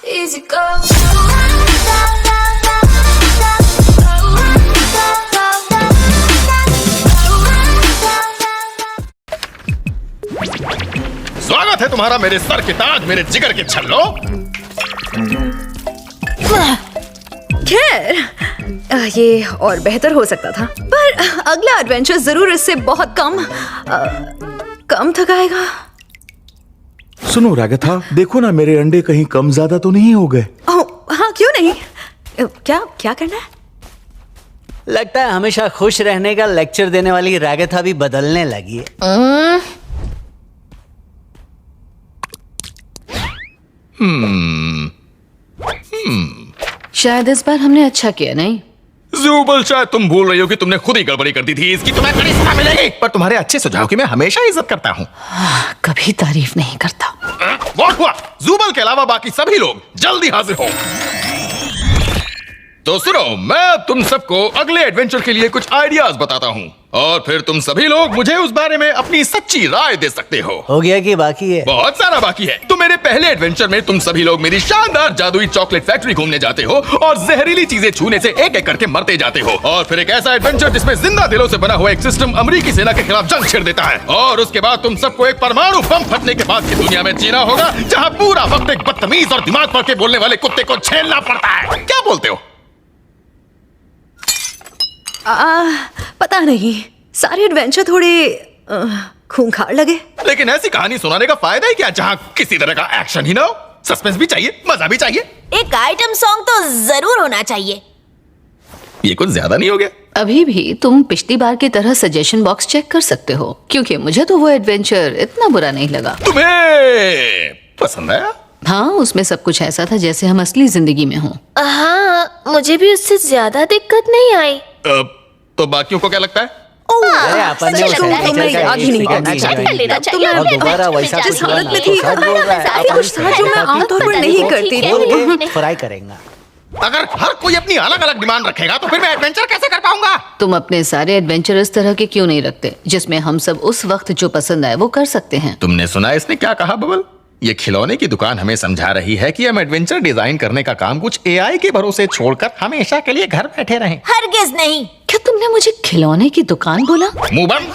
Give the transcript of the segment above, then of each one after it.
Easy go. स्वागत है तुम्हारा मेरे सर के ताज, मेरे जिगर के छल्लो। खैर, ये और बेहतर हो सकता था, पर अगला एडवेंचर जरूर इससे बहुत कम थकाएगा। सुनो रागथा, देखो ना मेरे अंडे कहीं कम ज्यादा तो नहीं हो गए। ओह हाँ, क्यों नहीं। क्या करना है? लगता है हमेशा खुश रहने का लेक्चर देने वाली रागथा भी बदलने लगी है। शायद इस बार हमने अच्छा किया नहीं। ज़ुबल, शायद तुम भूल रही हो कि तुमने खुद ही गड़बड़ी कर दी थी। इसकी तुम्हें कड़ी सजा मिलेगी। पर तुम्हारे अच्छे सुझाव की मैं हमेशा इज्जत करता हूँ। कभी तारीफ नहीं करता। वॉट हुआ? ज़ुबल के अलावा बाकी सभी लोग जल्दी हाजिर हो। तो सुनो, मैं तुम सबको अगले एडवेंचर के लिए कुछ आइडियाज बताता हूँ और फिर तुम सभी लोग मुझे उस बारे में अपनी सच्ची राय दे सकते हो गया कि बाकी है? बहुत सारा बाकी है। तो मेरे पहले एडवेंचर में तुम सभी लोग मेरी शानदार जादुई चॉकलेट फैक्ट्री घूमने जाते हो और जहरीली चीजें छूने से एक एक करके मरते जाते हो। और फिर एक ऐसा एडवेंचर जिसमें जिंदा दिलों से बना हुआ एक सिस्टम अमेरिकी सेना के खिलाफ जंग छेड़ देता है। और उसके बाद तुम सबको एक परमाणु बम फटने के बाद की दुनिया में जीना होगा, जहाँ पूरा वक्त एक बदतमीज और दिमाग पर के बोलने वाले कुत्ते को झेलना पड़ता है। क्या बोलते हो? पता नहीं, सारे एडवेंचर थोड़े खूंखार लगे। लेकिन ऐसी कहानी सुनाने का फायदा ही क्या जहाँ किसी तरह का एक्शन ही ना हो? सस्पेंस भी चाहिए, मजा भी चाहिए। एक आइटम सॉन्ग तो जरूर होना चाहिए। ये कुछ ज्यादा नहीं हो गया? अभी भी तुम पिछली बार की तरह सजेशन बॉक्स चेक कर सकते हो, क्योंकि मुझे तो वो एडवेंचर इतना बुरा नहीं लगा। तुम्हें पसंद आया? हाँ, उसमें सब कुछ ऐसा था जैसे हम असली जिंदगी में हों। हाँ, मुझे भी उससे ज्यादा दिक्कत नहीं आई। तो बाकियों को क्या लगता है? अरे अपन ने उसे तुम्हें याद ही नहीं करना चाहिए। और दोबारा वैसा कुछ जिस हालत में तो थी, सच बोल रहा है। ऐसा कुछ था जो मैं आमतौर पर नहीं करती थी। फ्राई करेंगे। अगर हर कोई अपनी अलग अलग डिमांड रखेगा तो फिर मैं एडवेंचर कैसे कर पाऊंगा? तुम अपने सारे एडवेंचर इस तरह के क्यों नहीं रखते जिसमें हम सब उस वक्त जो पसंद आए वो कर सकते हैं? तुमने सुना इसने क्या कहा बबल? ये खिलौने की दुकान हमें समझा रही है कि हम एडवेंचर डिजाइन करने का काम कुछ एआई के भरोसे छोड़कर हमेशा के लिए घर बैठे रहें। हरगिज नहीं। क्या तुमने मुझे खिलौने की दुकान बोला? मुंह बंद।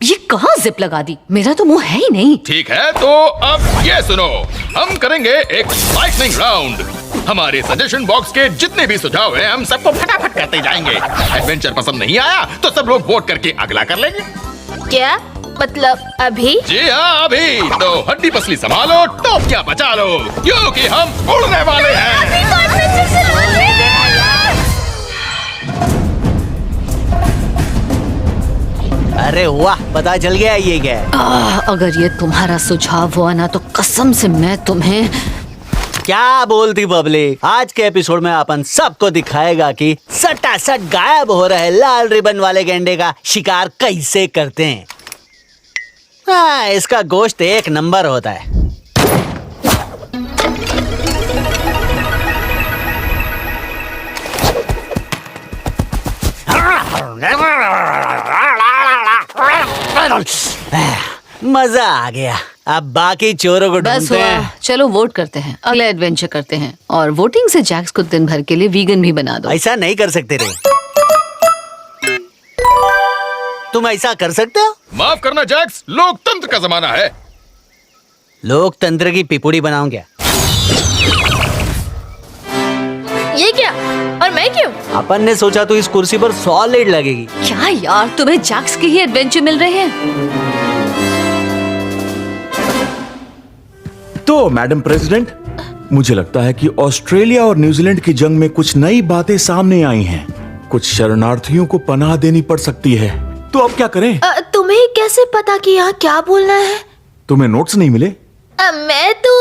ये कहाँ जिप लगा दी? मेरा तो मुंह है ही नहीं। ठीक है, तो अब ये सुनो, हम करेंगे एक लाइटनिंग राउंड। हमारे सजेशन बॉक्स के जितने भी सुझाव हैं हम सबको फटाफट करते जाएंगे। एडवेंचर पसंद नहीं आया तो सब लोग वोट करके अगला कर लेंगे। क्या मतलब अभी? जी हाँ, अभी। तो हड्डी पसली संभालो, टोपियां बचा लो, क्योंकि हम उड़ने वाले हैं। अरे वाह, पता चल गया ये क्या है। अगर ये तुम्हारा सुझाव हुआ ना तो कसम से मैं तुम्हें। क्या बोलती बबली? आज के एपिसोड में अपन सबको दिखाएगा कि सटासट गायब हो रहे लाल रिबन वाले गेंडे का शिकार कैसे करते हैं। हाँ, इसका गोश्त एक नंबर होता है। मजा आ गया। अब बाकी चोरों को बस ढूंढते हुआ, हैं। चलो वोट करते हैं, अगला एडवेंचर करते हैं और वोटिंग से जैक्स को दिन भर के लिए वीगन भी बना दो। ऐसा नहीं कर सकते रे। तुम ऐसा कर सकते हो? माफ करना जैक्स, लोकतंत्र का जमाना है। लोकतंत्र की पिपुड़ी बनाऊं क्या? ये क्या? और मैं क्यों? अपन ने सोचा तो इस कुर्सी पर सॉलिड लगेगी। क्या यार, तुम्हें जैक्स के ही एडवेंचर मिल रहे हैं? तो मैडम प्रेसिडेंट, मुझे लगता है कि ऑस्ट्रेलिया और न्यूजीलैंड की जंग में कुछ नई बातें सामने आई हैं। कुछ शरणार्थियों को पनाह देनी पड़ सकती है। तो अब क्या करें? तुम्हें कैसे पता कि यहाँ क्या बोलना है? तुम्हें नोट्स नहीं मिले? मैं तो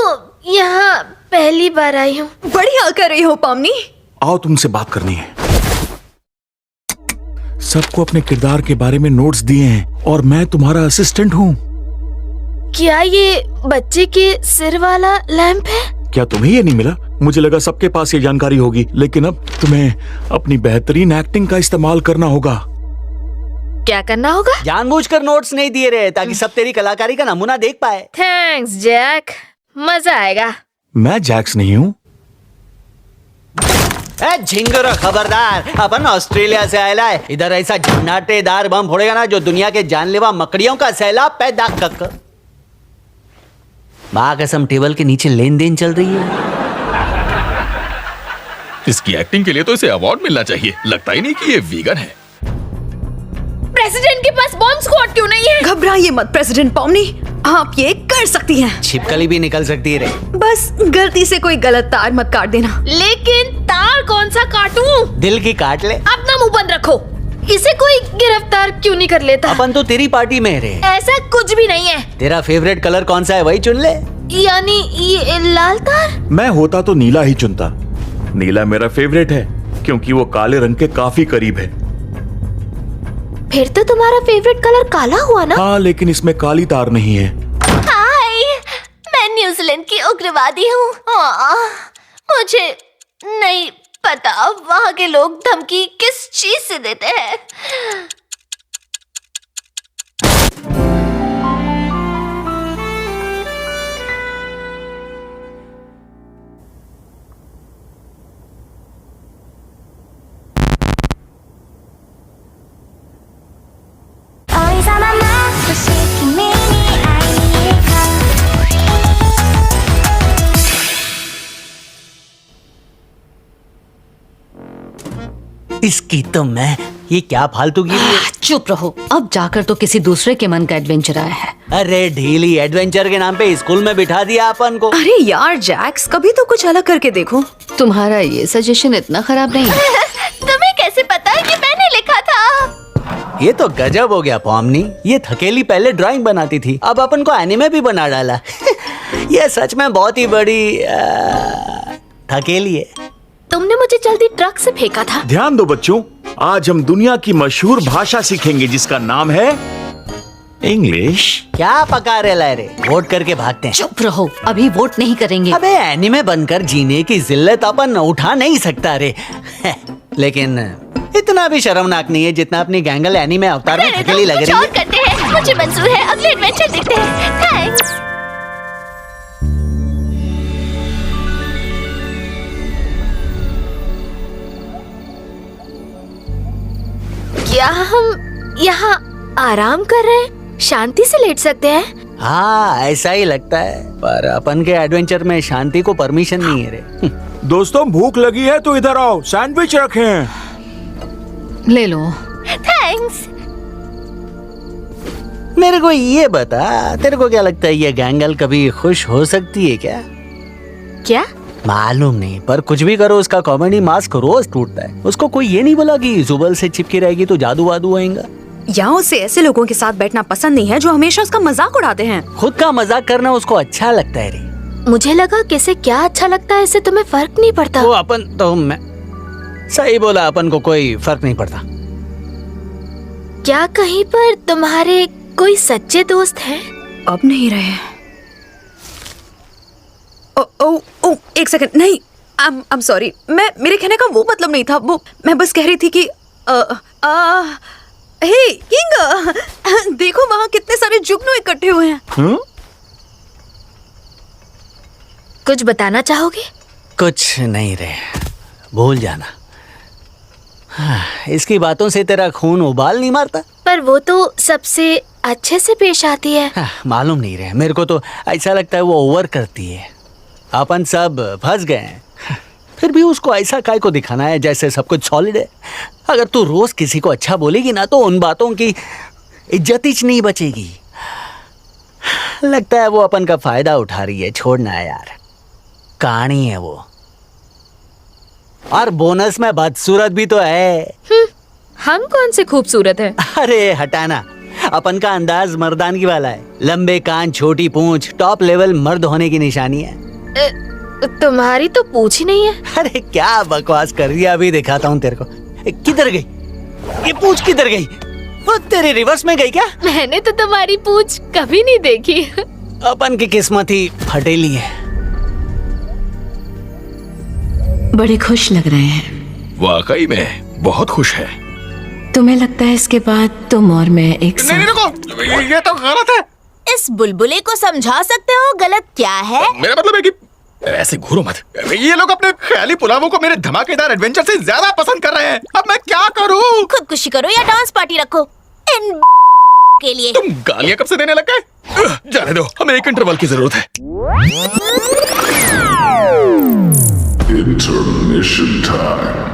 यहाँ पहली बार आई हूँ। बढ़िया कर रही हो पामनी। आओ, तुमसे बात करनी है। सबको अपने किरदार के बारे में नोट्स दिए हैं और मैं तुम्हारा असिस्टेंट हूँ। क्या ये बच्चे के सिर वाला लैंप है? क्या तुम्हें ये नहीं मिला? मुझे लगा सबके पास ये जानकारी होगी, लेकिन अब तुम्हें अपनी बेहतरीन एक्टिंग का इस्तेमाल करना होगा। क्या करना होगा? जानबूझकर नोट्स नहीं दिए रहे ताकि सब तेरी कलाकारी का नमूना देख पाए। थैंक्स जैक, मजा आएगा। मैं जैक्स नहीं हूँ। ए झिंगुर खबरदार, अपन ऑस्ट्रेलिया से आयला है। इधर ऐसा झन्नाटेदार बम फोड़ेगा ना जो दुनिया के जानलेवा मकड़ियों का सैलाब पैदा कर। माँ कसम टेबल के नीचे लेन देन चल रही है। इसकी एक्टिंग के लिए तो इसे अवार्ड मिलना चाहिए। लगता ही नहीं कि ये वीगन है। प्रेसिडेंट के पास बॉम्ब स्क्वाड क्यों नहीं है? घबराइए मत प्रेसिडेंट पॉमनी, आप ये कर सकती हैं। छिपकली भी निकल सकती है रे। बस गलती से कोई गलत तार मत काट देना। लेकिन तार कौन सा काटूं? दिल की काट ले। अपना मुंह बंद रखो। इसे कोई गिरफ्तार क्यों नहीं कर लेता? अपन तो तेरी पार्टी में है रे। ऐसा कुछ भी नहीं है। तेरा फेवरेट कलर कौन सा है वही चुन ले। यानी ये लाल तार? मैं होता तो नीला ही चुनता। नीला मेरा फेवरेट है क्योंकि वो काले रंग के काफी करीब है। फिर तो तुम्हारा फेवरेट कलर काला हुआ ना? हाँ, लेकिन इसमें काली तार नहीं है। हाय, मैं न्यूजीलैंड की उग्रवादी हूँ। मुझे नहीं पता वहाँ के लोग धमकी किस चीज से देते हैं। इसकी तो मैं, ये क्या फालतू की है? चुप रहो, अब जाकर तो किसी दूसरे के मन का एडवेंचर आया है। अरे ढीली, एडवेंचर के नाम पे स्कूल में बिठा दिया अपन को। अरे यार जैक्स, कभी तो कुछ अलग करके देखो। तुम्हारा ये सजेशन इतना खराब नहीं है। तुम्हें कैसे पता कि मैंने लिखा था? ये तो गजब हो गया पॉमनी। ये थकेली पहले ड्राइंग बनाती थी, अब अपन को एनिमे भी बना डाला। ये सच में बहुत ही बड़ी थकेली है। तुमने मुझे जल्दी ट्रक से फेंका था। ध्यान दो बच्चों, आज हम दुनिया की मशहूर भाषा सीखेंगे जिसका नाम है इंग्लिश। क्या पका रहे ला रे? वोट करके भागते हैं। चुप रहो, अभी वोट नहीं करेंगे। अबे एनिमे बनकर जीने की जिल्लत अपन उठा नहीं सकता रे। लेकिन इतना भी शर्मनाक नहीं है जितना अपनी गैंगल एनिमे अवतार में थकेली लग रही और है। करते हैं, मुझे मंजूर है। अगले एडवेंचर देखते हैं। थैंक्स। क्या हम यहाँ आराम कर रहे हैं? शांति से लेट सकते हैं? हाँ ऐसा ही लगता है, पर अपन के एडवेंचर में शांति को परमिशन नहीं है रे। दोस्तों भूख लगी है तो इधर आओ, सैंडविच रखे हैं। ले लो। थैंक्स। मेरे को ये बता, तेरे को क्या लगता है ये गैंगल कभी खुश हो सकती है क्या? क्या? मालूम नहीं, पर कुछ भी करो उसका कॉमेडी मास्क रोज टूटता है। उसको कोई ये नहीं बोला कि जुबल से चिपकी रहेगी तो जादू वादू आएगा। या उसे ऐसे लोगों के साथ बैठना पसंद नहीं है जो हमेशा उसका मजाक उड़ाते हैं। खुद का मजाक करना उसको अच्छा लगता है रे। मुझे लगा किसे क्या अच्छा लगता है इससे तुम्हें फर्क नहीं पड़ता। वो अपन तो मैं सही बोला, अपन को कोई फर्क नहीं पड़ता। क्या कहीं पर तुम्हारे कोई सच्चे दोस्त हैं? अब नहीं रहे। ओ ओ ओ एक सेकंड, नहीं, I'm sorry, मेरे कहने का वो मतलब नहीं था। वो मैं बस कह रही थी कि हे किंग, देखो वहाँ कितने सारे जुगनू इकट्ठे हुए हैं। कुछ बताना चाहोगे? कुछ नहीं रे, भूल जाना। इसकी बातों से तेरा खून उबाल नहीं मारता। पर वो तो सबसे अच्छे से पेश आती है। मालूम नहीं रे, मेरे को तो ऐसा लगता है वो ओवर करती है। अपन सब फंस गए हैं, फिर भी उसको ऐसा काय को दिखाना है जैसे सब कुछ सॉलिड है। अगर तू रोज किसी को अच्छा बोलेगी ना तो उन बातों की इज्जत ही नहीं बचेगी। लगता है वो अपन का फायदा उठा रही है। छोड़ना है यार, कहानी है वो। और बोनस में बदसूरत भी तो है। हम कौन से खूबसूरत हैं? अरे हटाना, अपन का अंदाज मर्दानगी वाला है। लंबे कान, छोटी पूंछ, टॉप लेवल मर्द होने की निशानी है। तुम्हारी तो पूछ ही नहीं है। अरे क्या बकवास कर रही है, अभी दिखाता हूँ तेरे को। किधर गई ये पूंछ? किधर गई? वो तेरी रिवर्स में गई क्या? मैंने तो तुम्हारी पूछ कभी नहीं देखी। अपन की किस्मत ही फटेली है। बड़े खुश लग रहे हैं। वाकई में बहुत खुश है। तुम्हें लगता है इसके बाद तुम और मैं एक नहीं रुको, ये तो गलत है। इस बुलबुले को समझा सकते हो गलत क्या है? मेरा मतलब है कि ऐसे घूरो मत। ये लोग अपने ख्याली पुलावों को मेरे धमाकेदार एडवेंचर से ज्यादा पसंद कर रहे हैं। अब मैं क्या करूं? खुदकुशी करो या डांस पार्टी रखो इन के लिए। तुम गालियां कब से देने लग गए? जाने दो, हमें एक इंटरवल की जरूरत है। Intermission time.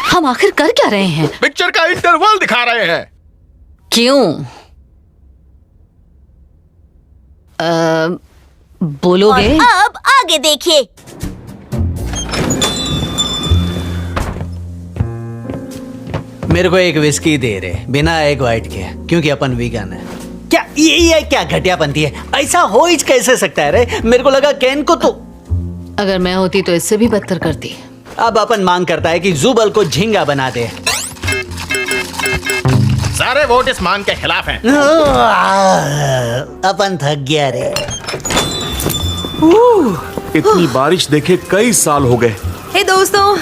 हम आखिर कर क्या रहे हैं? पिक्चर का इंटरवल दिखा रहे हैं। क्यों? बोलोगे? और अब आगे देखिए। मेरे को एक विस्की दे रहे बिना एग व्हाइट के, क्योंकि अपन वीगन है। क्या ये क्या घटियापंती है? ऐसा हो ही कैसे सकता है रे? मेरे को लगा कैन को तो। अगर मैं होती तो इससे भी बदतर करती। अब अपन मांग करता है कि जुबल को झींगा बना दे। सारे वोट इस मांग के खिलाफ हैं। अपन थक गया रे। इतनी बारिश देखे कई साल हो गए। हे दोस्तों,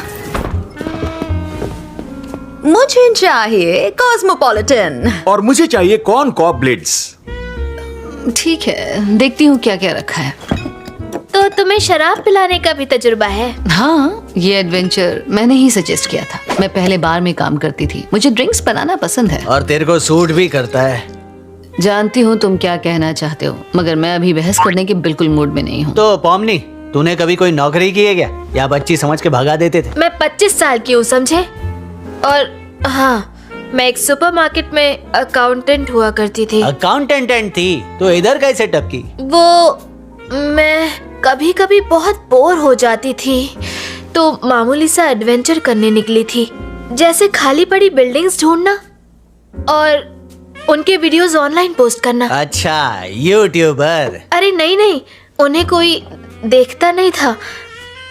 मुझे चाहिए कॉस्मोपॉलिटन। और मुझे चाहिए कॉर्न कॉब ब्लिट्स। ठीक है, देखती हूँ क्या क्या रखा है। तो तुम्हें शराब पिलाने का भी तजुर्बा है? हाँ, ये एडवेंचर मैंने ही सजेस्ट किया था। मैं पहले बार में काम करती थी, मुझे ड्रिंक्स बनाना पसंद है। और तेरे को सूट भी करता है। जानती हूँ तुम क्या कहना चाहते हो, मगर मैं अभी बहस करने के बिल्कुल मूड में नहीं हूँ। तो पॉमनी, तूने कभी कोई नौकरी की है क्या, या बच्ची समझ के भगा देते थे? मैं 25 साल की हूँ, समझे? और हाँ, मैं एक सुपरमार्केट में अकाउंटेंट हुआ करती थी। अकाउंटेंट थी तो इधर कैसे टपकी? वो मैं कभी कभी बहुत बोर हो जाती थी, तो मामूली सा एडवेंचर करने निकली थी, जैसे खाली पड़ी बिल्डिंग्स ढूंढना और उनके वीडियोस ऑनलाइन पोस्ट करना। अच्छा, यूट्यूबर। अरे नहीं, उन्हें कोई देखता नहीं था,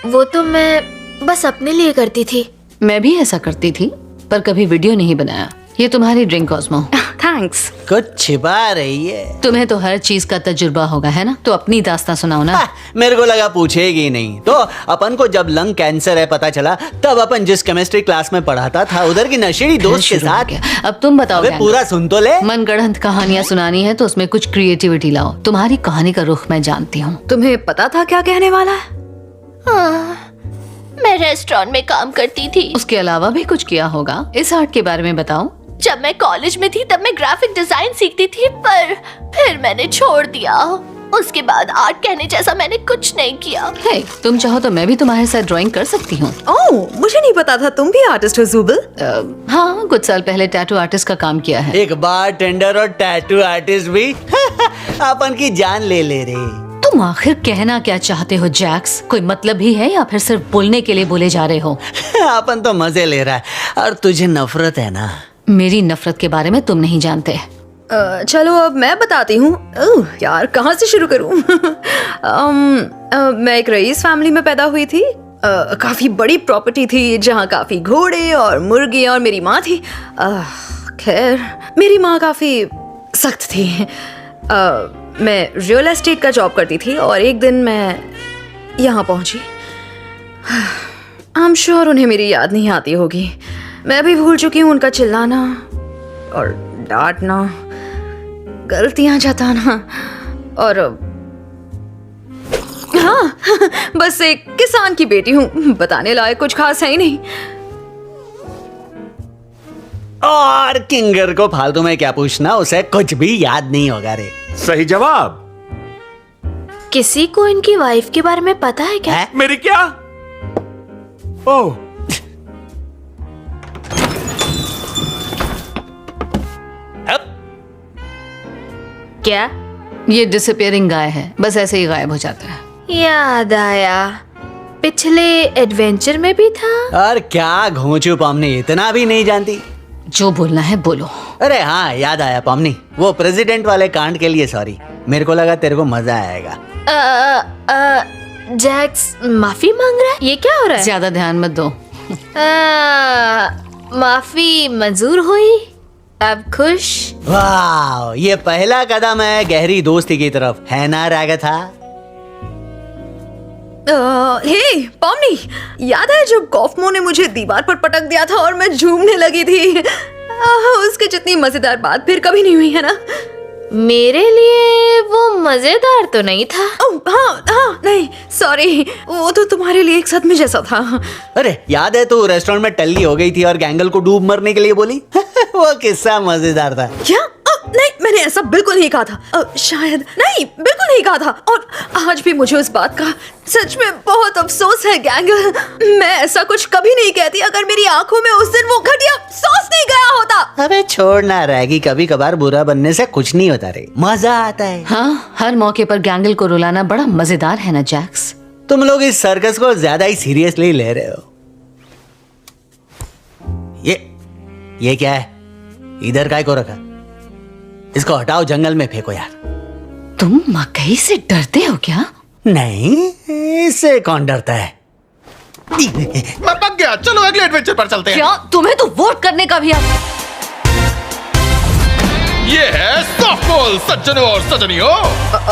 वो तो मैं बस अपने लिए करती थी। मैं भी ऐसा करती थी, पर कभी वीडियो नहीं बनाया। ये तुम्हारी ड्रिंक कॉस्मो। थैंक्स। कुछ छिपा रही है। तुम्हें तो हर चीज का तजुर्बा होगा, है ना? तो अपनी दास्तां सुनाओ ना। मेरे को लगा पूछेगी नहीं। तो अपन को जब लंग कैंसर है पता चला, तब अपन जिस केमिस्ट्री क्लास में पढ़ाता था, उधर की नशेड़ी दोस्त के शुरू हो साथ। गया। अब तुम बताओ। अबे पूरा सुन तो ले। मनगढ़ंत कहानियां सुनानी है तो उसमें कुछ क्रिएटिविटी लाओ। तुम्हारी कहानी का रुख मैं जानती हूँ। तुम्हें पता था क्या कहने वाला है? मैं रेस्टोरेंट में काम करती थी। उसके अलावा भी कुछ किया होगा। इस आर्ट के बारे में बताओ। जब मैं कॉलेज में थी तब मैं ग्राफिक डिजाइन सीखती थी, पर फिर मैंने छोड़ दिया। उसके बाद आर्ट कहने जैसा मैंने कुछ नहीं किया। हे, तुम चाहो तो मैं भी तुम्हारे साथ ड्राइंग कर सकती हूँ। ओह, मुझे नहीं पता था तुम भी आर्टिस्ट हो जुबल। हाँ, कुछ साल पहले टैटू आर्टिस्ट का काम किया है। एक बार टेंडर और टैटू आर्टिस्ट भी अपन की जान ले रहे। तुम आखिर कहना क्या चाहते हो जैक्स? कोई मतलब भी है या फिर सिर्फ बोलने के लिए बोले जा रहे हो? अपन तो मजे ले रहा है, और तुझे नफरत है ना। मेरी नफरत के बारे में तुम नहीं जानते। चलो अब मैं बताती हूँ। यार, कहाँ से शुरू करूँ? मैं एक रईस फैमिली में पैदा हुई थी। काफी बड़ी प्रॉपर्टी थी, जहाँ काफी घोड़े और मुर्गी और मेरी माँ थी। खैर, मेरी माँ काफी सख्त थी। मैं रियल एस्टेट का जॉब करती थी और एक दिन मैं यहाँ पहुंची। आई एम श्योर उन्हें मेरी याद नहीं आती होगी। मैं भी भूल चुकी हूँ उनका चिल्लाना और डांटना, गलतियां जताना, और हाँ, बस एक किसान की बेटी हूँ। बताने लायक कुछ खास है ही नहीं। और किंगर को फालतू में क्या पूछना, उसे कुछ भी याद नहीं होगा रे। सही जवाब। किसी को इनकी वाइफ के बारे में पता है क्या? है? मेरी क्या? ओह, क्या? ये डिसअपियरिंग गाय है, बस ऐसे ही गायब हो जाता है। याद आया, पिछले एडवेंचर में भी था। और क्या घोंचू पामनी, इतना भी नहीं जानती। जो बोलना है बोलो। अरे हाँ, याद आया पामनी, वो प्रेसिडेंट वाले कांड के लिए सॉरी। मेरे को लगा तेरे को मजा आएगा। जैक्स माफी मांग रहा है? ये क्या हो रहा है? ज्यादा ध्यान मत दो। माफी मंजूर हुई, अब खुश? वाह, ये पहला कदम है गहरी दोस्ती की तरफ, है ना रागथा? हे पॉमनी, याद है जब कॉफमो ने मुझे दीवार पर पटक दिया था और मैं झूमने लगी थी? उसके जितनी मजेदार बात फिर कभी नहीं हुई, है ना? मेरे लिए वो मजेदार तो नहीं था। ओह हाँ, नहीं सॉरी, वो तो तुम्हारे लिए एक सदमे जैसा था। अरे याद है तू रेस्टोरेंट में टल्ली हो गई थी और गैंगल को डूब मरने के लिए बोली? वो किस्सा मजेदार था। क्या? नहीं, मैंने ऐसा बिल्कुल नहीं कहा था। शायद नहीं, बिल्कुल नहीं कहा था। और आज भी मुझे उस बात का सच में बहुत अफसोस है गैंगल। मैं ऐसा कुछ कभी नहीं कहती अगर मेरी आंखों में उस दिन वो घटिया सॉस नहीं गया होता। अबे छोड़ ना रहेगी, कभी कभार बुरा बनने से कुछ नहीं होता रे, मजा आता है। हाँ, हर मौके पर गैंगल को रुलाना बड़ा मजेदार है ना जैक्स। तुम लोग इस सर्कस को ज्यादा ही सीरियसली ले रहे हो। ये क्या है? इधर काय को रखा? इसको हटाओ, जंगल में फेंको यार। तुम मकई से डरते हो क्या? नहीं, इससे कौन डरता है? मैं पक गया, चलो अगले एडवेंचर पर चलते हैं। क्या तुम्हें तो वोट करने का भी ये है सॉफ्टबॉल सज्जनों और सजनियों।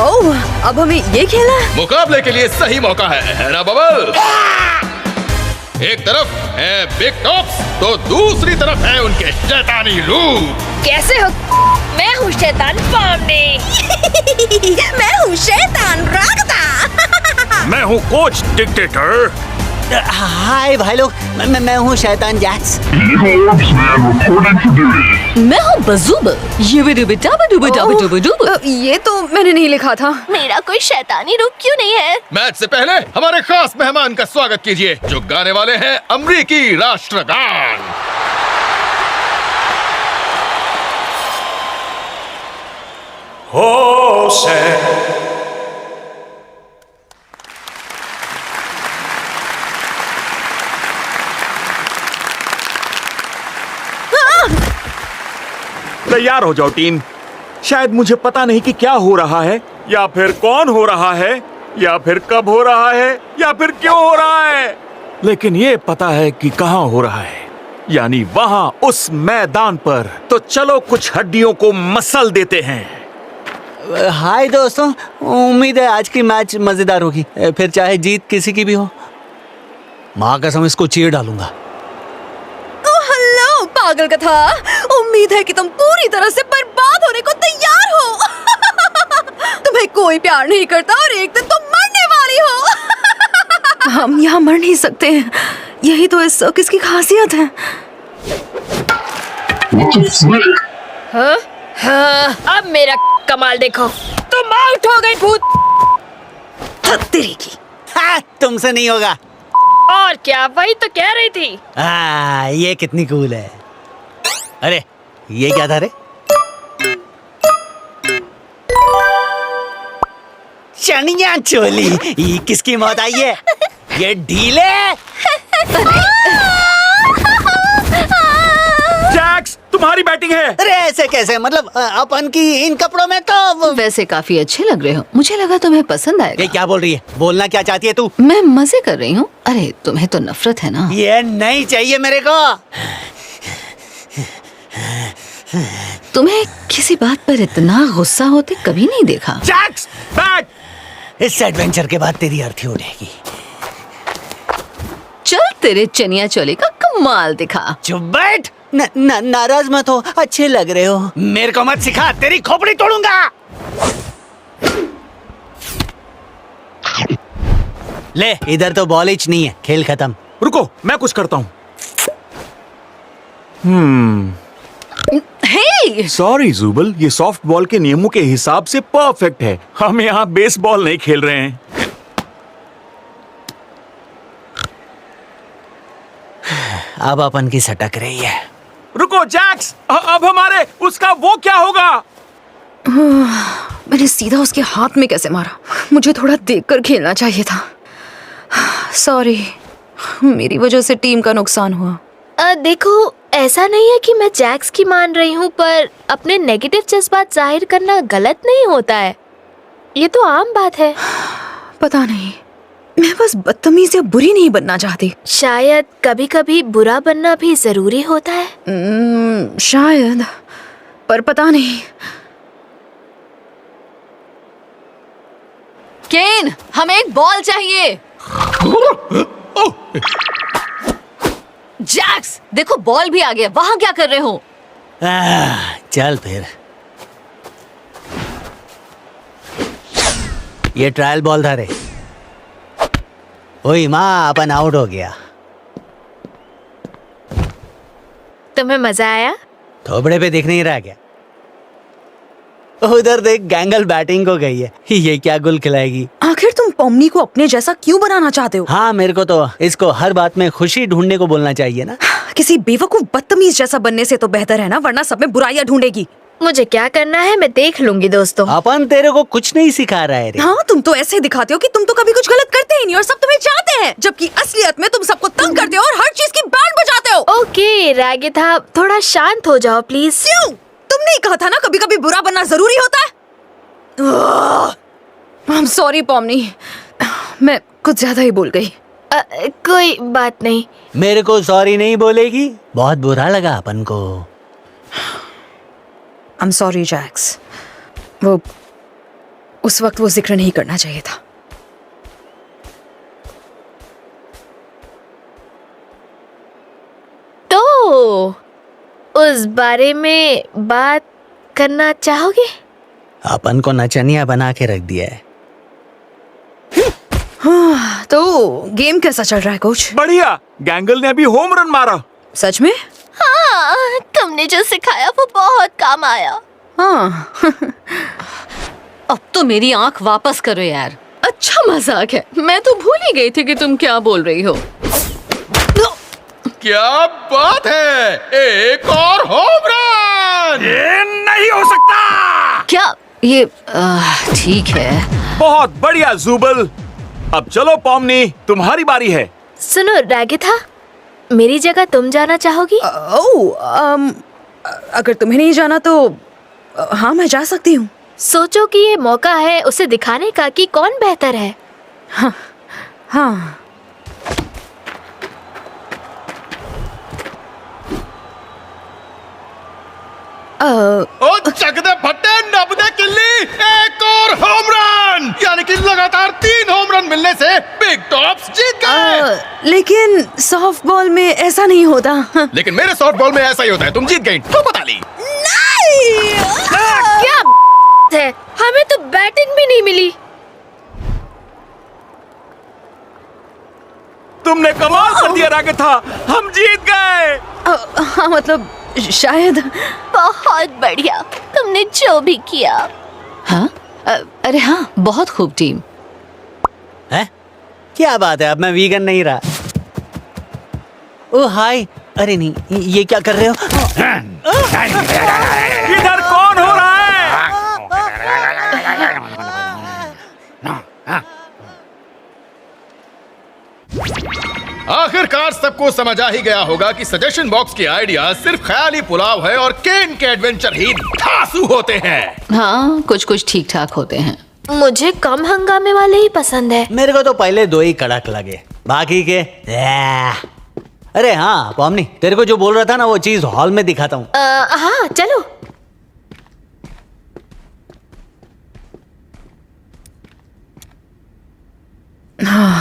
ओह, अब हमें ये खेलना है? मुकाबले के लिए सही मौका है ना बबल? एक तरफ है बिग टॉप्स तो दूसरी तरफ है उनके शैतानी रूप। कैसे हो? मैं हूँ शैतान पामनी। मैं हूँ शैतान रागता। मैं हूँ कोच डिक्टेटर। हाय भाई लोग, मैं हूँ शैतान Jacques. Evil Orbsman reporting for duty. मैं हूँ बजूबल। ये तो मैंने नहीं लिखा था। मेरा कोई शैतानी रूप क्यों नहीं है? मैच से पहले हमारे खास मेहमान का स्वागत कीजिए जो गाने वाले हैं अमरीकी राष्ट्रगान। तैयार हो जाओ टीम। शायद मुझे पता नहीं कि क्या हो रहा है, या फिर कौन हो रहा है, या फिर कब हो रहा है, या फिर क्यों हो रहा है, लेकिन ये पता है कि कहाँ हो रहा है, यानी वहाँ उस मैदान पर। तो चलो कुछ हड्डियों को मसल देते हैं। हाय दोस्तों, उम्मीद है आज की मैच मजेदार होगी, फिर चाहे जीत किसी की भी हो। माँ कसम इसको चीर डालूंगा। हेलो पागल कथा, उम्मीद है कि तुम पूरी तरह से बर्बाद होने को तैयार हो। तुम्हें कोई प्यार नहीं करता और एक दिन तुम मरने वाली हो। हम यहाँ मर नहीं सकते, यही तो इस सर्कस की खासियत है। What the frick? हाँ, अब मेरा कमाल देखो। तुम आउट हो गई भूत। तेरी की। हाँ, तुमसे नहीं होगा। और क्या, वही तो कह रही थी। ये कितनी कूल है। अरे ये क्या था रे? चनिया चोली, ये किसकी मौत आई है? ये ढीले। जैक्स, तुम्हारी बैटिंग है। अरे ऐसे कैसे, मतलब अपन की इन कपड़ों में तो। वैसे काफी अच्छे लग रहे हो, मुझे लगा तुम्हें पसंद आएगा। ये क्या बोल रही है? बोलना क्या चाहती है तू? मैं मजे कर रही हूँ। अरे तुम्हें तो नफरत है ना। ये नहीं चाहिए मेरे को। तुम्हें किसी बात पर इतना गुस्सा होते कभी नहीं देखा। Jacques, bat. इस एडवेंचर के बाद तेरी अर्थी उड़ेगी। चल तेरे चनिया चोली का कमाल दिखा। चुप बैठ। नाराज मत हो, अच्छे लग रहे हो। मेरे को मत सिखा, तेरी खोपड़ी तोड़ूंगा। ले, इधर तो बॉल हिच नहीं है, खेल खत्म। रुको, मैं कुछ करता हूँ। हे! सॉरी जुबल, ये सॉफ्ट बॉल के नियमों के हिसाब से परफेक्ट है। हम यहाँ बेसबॉल नहीं खेल रहे हैं। अब अपन की सटक रही है। रुको जैक्स, अब हमारे उसका वो क्या होगा? मैंने सीधा उसके हाथ में कैसे मारा? मुझे थोड़ा देखकर खेलना चाहिए था। सॉरी, मेरी वजह से टीम का नुकसान हुआ। देखो, ऐसा नहीं है कि मैं जैक्स की मान रही हूँ, पर अपने नेगेटिव जज्बात जाहिर करना गलत नहीं होता है। ये तो आम बात है। पता नहीं, मैं बस बदतमीज या बुरी नहीं बनना चाहती। शायद कभी कभी बुरा बनना भी जरूरी होता है। शायद, पर पता नहीं। केन, हमें एक बॉल चाहिए। जैक्स, देखो बॉल भी आ गया। वहां क्या कर रहे हो? चल फिर। ये ट्रायल बॉल था रे। ओए माँ, अपन आउट हो गया। तुम्हें मजा आया? थोबड़े पे दिख नहीं रहा क्या? उधर देख, गैंगल बैटिंग को गई है। ये क्या गुल खिलाएगी? आखिर तुम पॉमनी को अपने जैसा क्यों बनाना चाहते हो? हाँ, मेरे को तो इसको हर बात में खुशी ढूंढने को बोलना चाहिए ना। किसी बेवकूफ बदतमीज जैसा बनने से तो बेहतर है ना, वरना सब में बुराइयां ढूंढेगी। मुझे क्या करना है मैं देख लूंगी दोस्तों। अपन तेरे को कुछ नहीं सिखा रहा है रे। हाँ, तुम तो ऐसे दिखाते हो कि तुम तो कभी कुछ गलत करते ही नहीं और सब तुम्हें चाहते हैं, जबकि असलियत में तुम सबको तंग करते हो और हर चीज की बैंड बजाते हो। ओके रागिथा, थोड़ा शांत हो जाओ प्लीज। क्यों? तुमने ही कहा था ना कभी कभी बुरा बनना जरूरी होता है। I'm sorry पॉमनी, मैं कुछ ज्यादा ही बोल गई। कोई बात नहीं। मेरे को सॉरी नहीं बोलेगी? बहुत बुरा लगा अपन को। I'm sorry जैक्स, वो उस वक्त वो जिक्र नहीं करना चाहिए था। तो उस बारे में बात करना चाहोगे? अपन को नचनिया बना के रख दिया है। तो गेम कैसा चल रहा है कोच? बढ़िया, गैंगल ने अभी होम रन मारा। सच में? हाँ, तुमने जो सिखाया वो बहुत काम आया। हाँ। अब तो मेरी आंख वापस करो यार। अच्छा मजाक है। मैं तो भूल ही गई थी कि तुम क्या बोल रही हो। क्या बात है, एक और होम रन! ये नहीं हो सकता। क्या ये? ठीक है। बहुत बढ़िया जुबल। अब चलो पॉमनी, तुम्हारी बारी है। सुनो रागिथा, मेरी जगह तुम जाना चाहोगी? अगर तुम्हें नहीं जाना तो हाँ, मैं जा सकती हूँ। सोचो कि ये मौका है उसे दिखाने का कि कौन बेहतर है। हाँ। ओ चक दे फट्टे, नब दे किल्ली, एक और होम रन! यानी कि लगातार 3 होम रन मिलने से बिग टॉप्स जीत गए। लेकिन सॉफ्टबॉल में ऐसा नहीं होता। लेकिन मेरे सॉफ्टबॉल में ऐसा ही होता है। तुम जीत गई तो बता ली। क्या है? हमें तो बैटिंग भी नहीं मिली। तुमने कमाल कर दिया रागिथा, हम जीत गए। हाँ, मतलब शायद। बहुत बढ़िया, तुमने जो भी किया। हाँ? अरे हाँ, बहुत खूब टीम। है? क्या बात है, अब मैं वीगन नहीं रहा। ओ हाय, अरे नहीं, ये क्या कर रहे हो? इधर कौन हो रहा है? आखिरकार सबको समझ आ ही गया होगा कि सजेशन बॉक्स की आइडिया सिर्फ ख्याली पुलाव है और केन के एडवेंचर ही धांसू होते हैं। हाँ, कुछ कुछ ठीक ठाक होते हैं। मुझे कम हंगामे वाले ही पसंद है। मेरे को तो पहले 2 ही कड़क लगे, बाकी के अरे हाँ पॉमनी, तेरे को जो बोल रहा था ना वो चीज हॉल में दिखाता हूँ। हाँ चलो। हाँ।